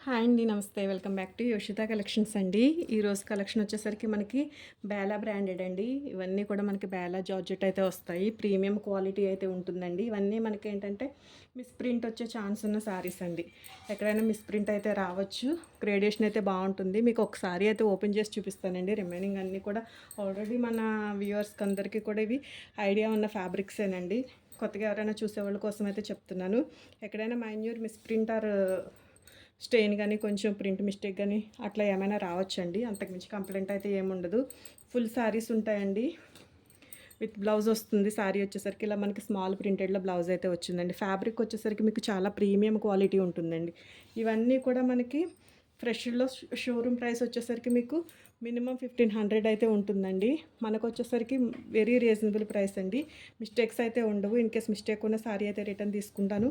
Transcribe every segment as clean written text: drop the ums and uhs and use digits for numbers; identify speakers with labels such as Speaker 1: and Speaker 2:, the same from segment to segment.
Speaker 1: Hi అండి. నమస్తే. Welcome back to యోషిత collections అండి. ఈరోజు కలెక్షన్ వచ్చేసరికి మనకి బేలా బ్రాండెడ్ అండి. ఇవన్నీ కూడా మనకి బేలా జార్జెట్ అయితే వస్తాయి. ప్రీమియం క్వాలిటీ అయితే ఉంటుందండి. ఇవన్నీ మనకి ఏంటంటే మిస్‌ప్రింట్ వచ్చే ఛాన్స్ ఉన్న శారీస్ అండి. ఎక్కడైనా మిస్‌ప్రింట్ అయితే రావచ్చు. గ్రేడేషన్ అయితే బాగుంటుంది. మీకు ఒక సారీ అయితే ఓపెన్ చేసి చూపిస్తానండి. రిమైనింగ్ అన్నీ కూడా ఆల్రెడీ మన వ్యూవర్స్కి అందరికీ కూడా ఇవి ఐడియా ఉన్న ఫ్యాబ్రిక్సేనండి. కొత్తగా ఎవరైనా చూసేవాళ్ళ కోసం అయితే చెప్తున్నాను. ఎక్కడైనా మైన్యూర్ మిస్‌ప్రింట్ ఆర్ స్టెయిన్ కానీ కొంచెం ప్రింట్ మిస్టేక్ కానీ అట్లా ఏమైనా రావచ్చండి. అంతకుమించి కంప్లైంట్ అయితే ఏముండదు. ఫుల్ శారీస్ ఉంటాయండి. విత్ బ్లౌజ్ వస్తుంది. శారీ వచ్చేసరికి ఇలా మనకి స్మాల్ ప్రింటెడ్లో బ్లౌజ్ అయితే వచ్చిందండి. ఫ్యాబ్రిక్ వచ్చేసరికి మీకు చాలా ప్రీమియం క్వాలిటీ ఉంటుందండి. ఇవన్నీ కూడా మనకి ఫ్రెష్లో షోరూమ్ ప్రైస్ వచ్చేసరికి మీకు మినిమం 1500 అయితే ఉంటుందండి. మనకు వచ్చేసరికి వెరీ రీజనబుల్ ప్రైస్ అండి. మిస్టేక్స్ అయితే ఉండవు. ఇన్ కేస్ మిస్టేక్ ఉన్న శారీ అయితే రిటర్న్ తీసుకుంటాను.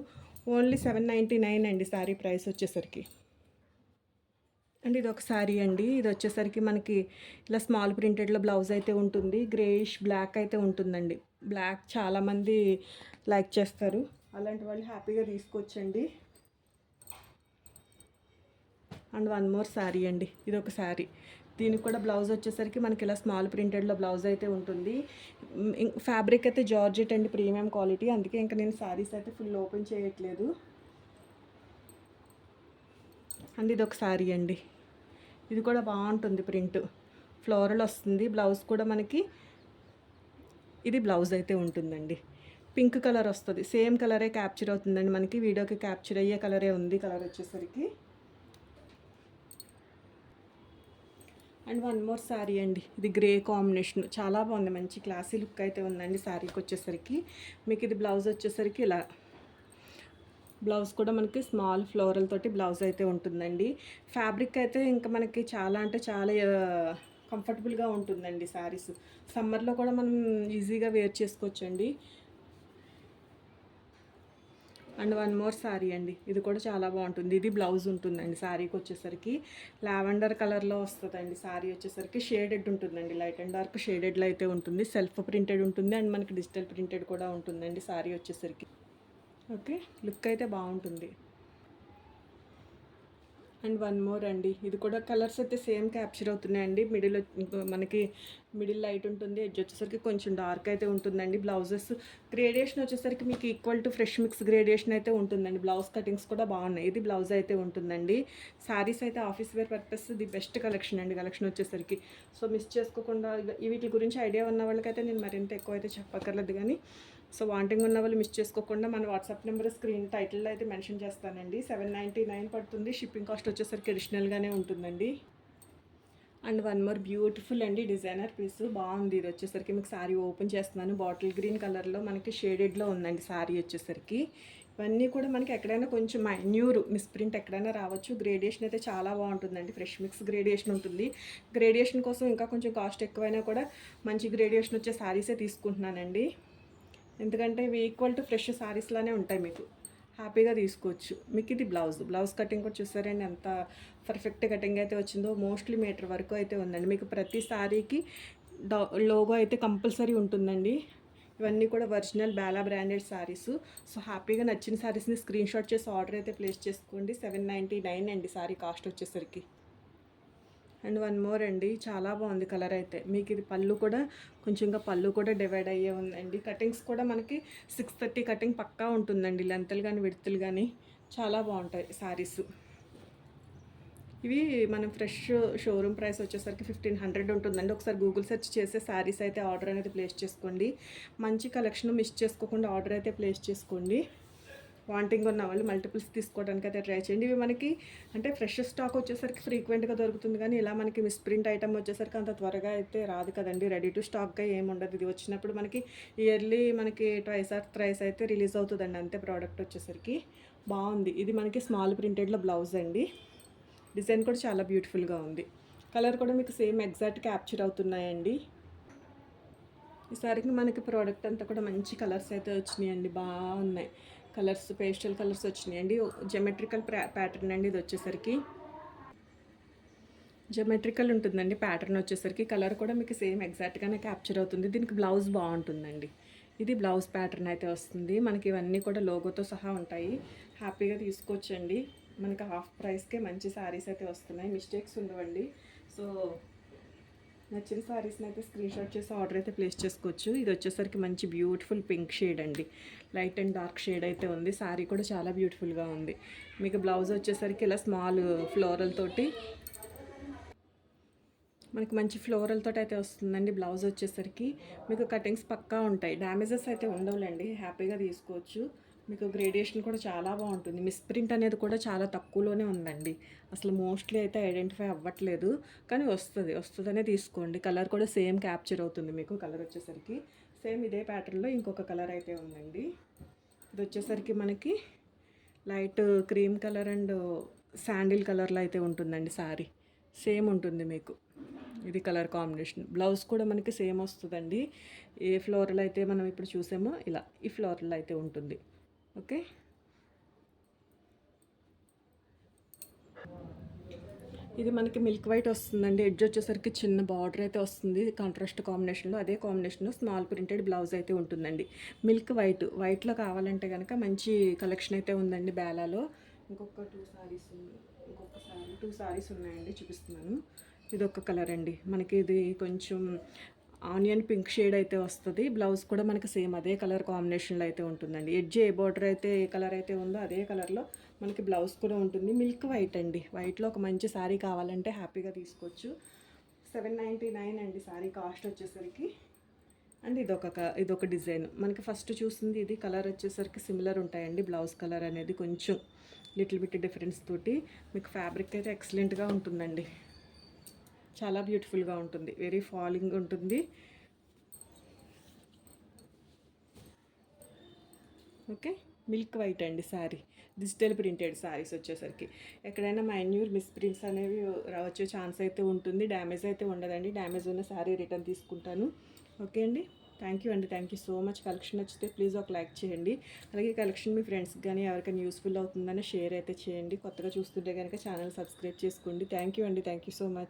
Speaker 1: ఓన్లీ 799 అండి శారీ ప్రైస్ వచ్చేసరికి. అండ్ ఇది ఒక శారీ అండి. ఇది వచ్చేసరికి మనకి ఇలా స్మాల్ ప్రింటెడ్లో బ్లౌజ్ అయితే ఉంటుంది. గ్రేయిష్ బ్లాక్ అయితే ఉంటుందండి. బ్లాక్ చాలామంది లైక్ చేస్తారు. అలాంటి వాళ్ళు హ్యాపీగా తీసుకోవచ్చండి. అండ్ వన్ మోర్ శారీ అండి. ఇది ఒక శారీ. దీనికి కూడా బ్లౌజ్ వచ్చేసరికి మనకి ఇలా స్మాల్ ప్రింటెడ్లో బ్లౌజ్ అయితే ఉంటుంది. ఫ్యాబ్రిక్ అయితే జార్జెట్ అండి, ప్రీమియం క్వాలిటీ. అందుకే ఇంకా నేను శారీస్ అయితే ఫుల్ ఓపెన్ చేయట్లేదు. అండ్ ఇది ఒక శారీ అండి. ఇది కూడా బాగుంటుంది. ప్రింట్ ఫ్లోరల్ వస్తుంది. బ్లౌజ్ కూడా మనకి ఇది బ్లౌజ్ అయితే ఉంటుందండి. పింక్ కలర్ వస్తుంది. సేమ్ కలరే క్యాప్చర్ అవుతుందండి. మనకి వీడియోకి క్యాప్చర్ అయ్యే కలరే ఉంది. కలర్ వచ్చేసరికి అండ్ వన్ మోర్ శారీ అండి. ఇది గ్రే కాంబినేషన్ చాలా బాగుంది. మంచి క్లాసీ లుక్ అయితే ఉందండి శారీకి వచ్చేసరికి. మీకు ఇది బ్లౌజ్ వచ్చేసరికి ఇలా బ్లౌజ్ కూడా మనకి స్మాల్ ఫ్లోరల్ తోటి బ్లౌజ్ అయితే ఉంటుందండి. ఫ్యాబ్రిక్ అయితే ఇంకా మనకి చాలా అంటే చాలా కంఫర్టబుల్గా ఉంటుందండి శారీస్. సమ్మర్లో కూడా మనం ఈజీగా వేర్ చేసుకోవచ్చండి. అండ్ వన్ మోర్ శారీ అండి. ఇది కూడా చాలా బాగుంటుంది. ఇది బ్లౌజ్ ఉంటుందండి. శారీకి వచ్చేసరికి లావెండర్ కలర్లో వస్తుందండి. శారీ వచ్చేసరికి షేడెడ్ ఉంటుందండి. లైట్ అండ్ డార్క్ షేడెడ్లో అయితే ఉంటుంది. సెల్ఫ్ ప్రింటెడ్ ఉంటుంది అండ్ మనకి డిజిటల్ ప్రింటెడ్ కూడా ఉంటుందండి శారీ వచ్చేసరికి. ఓకే, లుక్ అయితే బాగుంటుంది. అండ్ వన్ మోర్ అండి. ఇది కూడా కలర్స్ అయితే సేమ్ క్యాప్చర్ అవుతున్నాయండి. మనకి మిడిల్ లైట్ ఉంటుంది. ఎడ్జ్ వచ్చేసరికి కొంచెం డార్క్ అయితే ఉంటుందండి. బ్లౌజెస్ గ్రేడేషన్ వచ్చేసరికి మీకు equal to fresh mix gradation అయితే ఉంటుందండి. బ్లౌజ్ కటింగ్స్ కూడా బాగున్నాయి. ఇది బ్లౌజ్ అయితే ఉంటుందండి. శారీస్ అయితే office wear purpose the best collection అండి. కలెక్షన్ వచ్చేసరికి సో మిస్ చేసుకోకుండా వీటి గురించి ఐడియా ఉన్న వాళ్ళకైతే నేను మరింత ఎక్కువ అయితే చెప్పక్కర్లేదు. కానీ సో వాంటింగ్ ఉన్న వాళ్ళు మిస్ చేసుకోకుండా మన వాట్సాప్ నెంబర్ స్క్రీన్ టైటిల్లో అయితే మెన్షన్ చేస్తానండి. 799 పడుతుంది. షిప్పింగ్ కాస్ట్ వచ్చేసరికి అడిషనల్గానే ఉంటుందండి. అండ్ వన్ మోర్ బ్యూటిఫుల్ అండి డిజైనర్ పీస్ బాగుంది. ఇది వచ్చేసరికి మీకు శారీ ఓపెన్ చేస్తున్నాను. బాటిల్ గ్రీన్ కలర్లో మనకి షేడెడ్లో ఉందండి శారీ వచ్చేసరికి. ఇవన్నీ కూడా మనకి ఎక్కడైనా కొంచెం మైన్యూర్ మిస్ప్రింట్ ఎక్కడైనా రావచ్చు. గ్రేడియేషన్ అయితే చాలా బాగుంటుందండి. ఫ్రెష్ మిక్స్ గ్రేడియేషన్ ఉంటుంది. గ్రేడియేషన్ కోసం ఇంకా కొంచెం కాస్ట్ ఎక్కువైనా కూడా మంచి గ్రేడియేషన్ వచ్చే శారీసే తీసుకుంటున్నానండి. ఎందుకంటే ఇవి ఈక్వల్ టు ఫ్రెష్ శారీస్లానే ఉంటాయి. మీకు హ్యాపీగా తీసుకోవచ్చు. మీకు ఇది బ్లౌజ్ కటింగ్ కూడా చూసారండి ఎంత పర్ఫెక్ట్ కటింగ్ అయితే వచ్చిందో. మోస్ట్లీ మీటర్ వరకు అయితే ఉందండి. మీకు ప్రతి శారీకి లోగో అయితే కంపల్సరీ ఉంటుందండి. ఇవన్నీ కూడా original Bela branded saris. So హ్యాపీగా నచ్చిన శారీస్ని స్క్రీన్ షాట్ చేసి ఆర్డర్ అయితే ప్లేస్ చేసుకోండి. 799 అండి శారీ కాస్ట్ వచ్చేసరికి. అండ్ వన్ మోర్ అండి. చాలా బాగుంది కలర్ అయితే. మీకు ఇది పళ్ళు కూడా కొంచెంగా పళ్ళు కూడా డివైడ్ అయ్యే ఉందండి. కటింగ్స్ కూడా మనకి 630 కటింగ్ పక్కా ఉంటుందండి. లెంతులు కానీ విడతలు కానీ చాలా బాగుంటాయి శారీస్. ఇవి మనం ఫ్రెష్ షోరూమ్ ప్రైస్ వచ్చేసరికి 1500 ఉంటుందండి. ఒకసారి గూగుల్ సెర్చ్ చేసే శారీస్ అయితే ఆర్డర్ అనేది ప్లేస్ చేసుకోండి. మంచి కలెక్షన్ మిస్ చేసుకోకుండా ఆర్డర్ అయితే ప్లేస్ చేసుకోండి. వాంటింగ్ ఉన్న వాళ్ళు మల్టిపుల్స్ తీసుకోవడానికి అయితే ట్రై చేయండి. ఇవి మనకి అంటే ఫ్రెష్ స్టాక్ వచ్చేసరికి ఫ్రీక్వెంట్గా దొరుకుతుంది. కానీ ఇలా మనకి మిస్ప్రింట్ ఐటమ్ వచ్చేసరికి అంత త్వరగా అయితే రాదు కదండి. రెడీ టు స్టాక్గా ఏమి ఉండదు. ఇది వచ్చినప్పుడు మనకి ఇయర్లీ మనకి ట్వైస్ ఆర్ థ్రైస్ అయితే రిలీజ్ అవుతుందండి. అంతే ప్రోడక్ట్ వచ్చేసరికి బాగుంది. ఇది మనకి స్మాల్ ప్రింటెడ్లో బ్లౌజ్ అండి. డిజైన్ కూడా చాలా బ్యూటిఫుల్గా ఉంది. కలర్ కూడా మీకు సేమ్ ఎగ్జాక్ట్ క్యాప్చర్ అవుతున్నాయండి. ఈసారికి మనకి ప్రోడక్ట్ అంతా కూడా మంచి కలర్స్ అయితే వచ్చినాయండి. బాగున్నాయి కలర్స్. పేస్టల్ కలర్స్ వచ్చినాయండి. జెమెట్రికల్ ప్యాటర్న్ అండి. ఇది వచ్చేసరికి జెమెట్రికల్ ఉంటుందండి ప్యాటర్న్ వచ్చేసరికి. కలర్ కూడా మీకు సేమ్ ఎగ్జాక్ట్గానే క్యాప్చర్ అవుతుంది. దీనికి బ్లౌజ్ బాగుంటుందండి. ఇది బ్లౌజ్ ప్యాటర్న్ అయితే వస్తుంది. మనకి ఇవన్నీ కూడా లోగోతో సహా ఉంటాయి. హ్యాపీగా తీసుకోవచ్చండి. మనకి హాఫ్ ప్రైస్కే మంచి శారీస్ అయితే వస్తున్నాయి, మిస్టేక్స్ ఉండవండి. సో నచ్చిన శారీస్ని అయితే స్క్రీన్ షాట్ చేసి ఆర్డర్ అయితే ప్లేస్ చేసుకోవచ్చు. ఇది వచ్చేసరికి మంచి బ్యూటిఫుల్ పింక్ షేడ్ అండి, లైట్ అండ్ డార్క్ షేడ్ అయితే ఉంది. శారీ కూడా చాలా బ్యూటిఫుల్గా ఉంది. మీకు బ్లౌజ్ వచ్చేసరికి ఇలా స్మాల్ ఫ్లోరల్ తోటి మనకి మంచి ఫ్లోరల్ తోటి అయితే వస్తుందండి. బ్లౌజ్ వచ్చేసరికి మీకు కటింగ్స్ పక్కా ఉంటాయి, డ్యామేజెస్ అయితే ఉండవులేండి, హ్యాపీగా తీసుకోవచ్చు. మీకు గ్రేడియేషన్ కూడా చాలా బాగుంటుంది. మిస్ప్రింట్ అనేది కూడా చాలా తక్కువలోనే ఉందండి, అసలు మోస్ట్లీ అయితే ఐడెంటిఫై అవ్వట్లేదు, కానీ వస్తుందనే తీసుకోండి. కలర్ కూడా సేమ్ క్యాప్చర్ అవుతుంది మీకు. కలర్ వచ్చేసరికి సేమ్ ఇదే ప్యాటర్న్లో ఇంకొక కలర్ అయితే ఉందండి. ఇది వచ్చేసరికి మనకి light cream colour and sandal కలర్లో అయితే ఉంటుందండి. శారీ సేమ్ ఉంటుంది మీకు, ఇది కలర్ కాంబినేషన్. బ్లౌజ్ కూడా మనకి సేమ్ వస్తుందండి. ఏ ఫ్లోరల్ అయితే మనం ఇప్పుడు చూసామో ఇలా ఈ ఫ్లోరల్ అయితే ఉంటుంది. ఓకే, ఇది మనకి మిల్క్ వైట్ వస్తుందండి. ఎడ్జ్ వచ్చేసరికి చిన్న బార్డర్ అయితే వస్తుంది కాంట్రాస్ట్ కాంబినేషన్లో. అదే కాంబినేషన్లో స్మాల్ ప్రింటెడ్ బ్లౌజ్ అయితే ఉంటుందండి. మిల్క్ వైట్లో కావాలంటే కనుక మంచి కలెక్షన్ అయితే ఉందండి బేలాలో. ఇంకొక టూ సారీస్ ఉన్నాయండి, చూపిస్తున్నాను. ఇది ఒక కలర్ అండి, మనకి ఇది కొంచెం ఆనియన్ పింక్ షేడ్ అయితే వస్తుంది. బ్లౌజ్ కూడా మనకి సేమ్ అదే కలర్ కాంబినేషన్లో అయితే ఉంటుందండి. ఎడ్జ్ ఏ బార్డర్ అయితే ఏ కలర్ అయితే ఉందో అదే కలర్లో మనకి బ్లౌజ్ కూడా ఉంటుంది. మిల్క్ వైట్ అండి, వైట్లో ఒక మంచి శారీ కావాలంటే హ్యాపీగా తీసుకోవచ్చు. 799 అండి శారీ కాస్ట్ వచ్చేసరికి. అండ్ ఇదొక డిజైన్ మనకి ఫస్ట్ చూస్తుంది. ఇది కలర్ వచ్చేసరికి సిమిలర్ ఉంటాయండి, బ్లౌజ్ కలర్ అనేది కొంచెం లిటిల్ బిట్ డిఫరెన్స్ తోటి. మీకు ఫ్యాబ్రిక్ అయితే ఎక్సలెంట్గా ఉంటుందండి, చాలా బ్యూటిఫుల్గా ఉంటుంది, వెరీ ఫాలింగ్ ఉంటుంది. ఓకే, మిల్క్ వైట్ అండి శారీ, డిజిటల్ ప్రింటెడ్ శారీస్ వచ్చేసరికి. ఎక్కడైనా మైన్యూర్ మిస్ప్రింట్స్ అనేవి రావచ్చే ఛాన్స్ అయితే ఉంటుంది, డ్యామేజ్ అయితే ఉండదండి. డ్యామేజ్ ఉన్న శారీ రిటర్న్ తీసుకుంటాను. ఓకే అండి, thank you so much. Collection నచ్చితే ప్లీజ్ ఒక లైక్ చేయండి. అలాగే కలెక్షన్ మీ ఫ్రెండ్స్కి కానీ ఎవరికైనా యూస్ఫుల్ అవుతుందని షేర్ అయితే చేయండి. కొత్తగా చూస్తుంటే కనుక ఛానల్ సబ్స్క్రైబ్ చేసుకోండి. Thank you so much.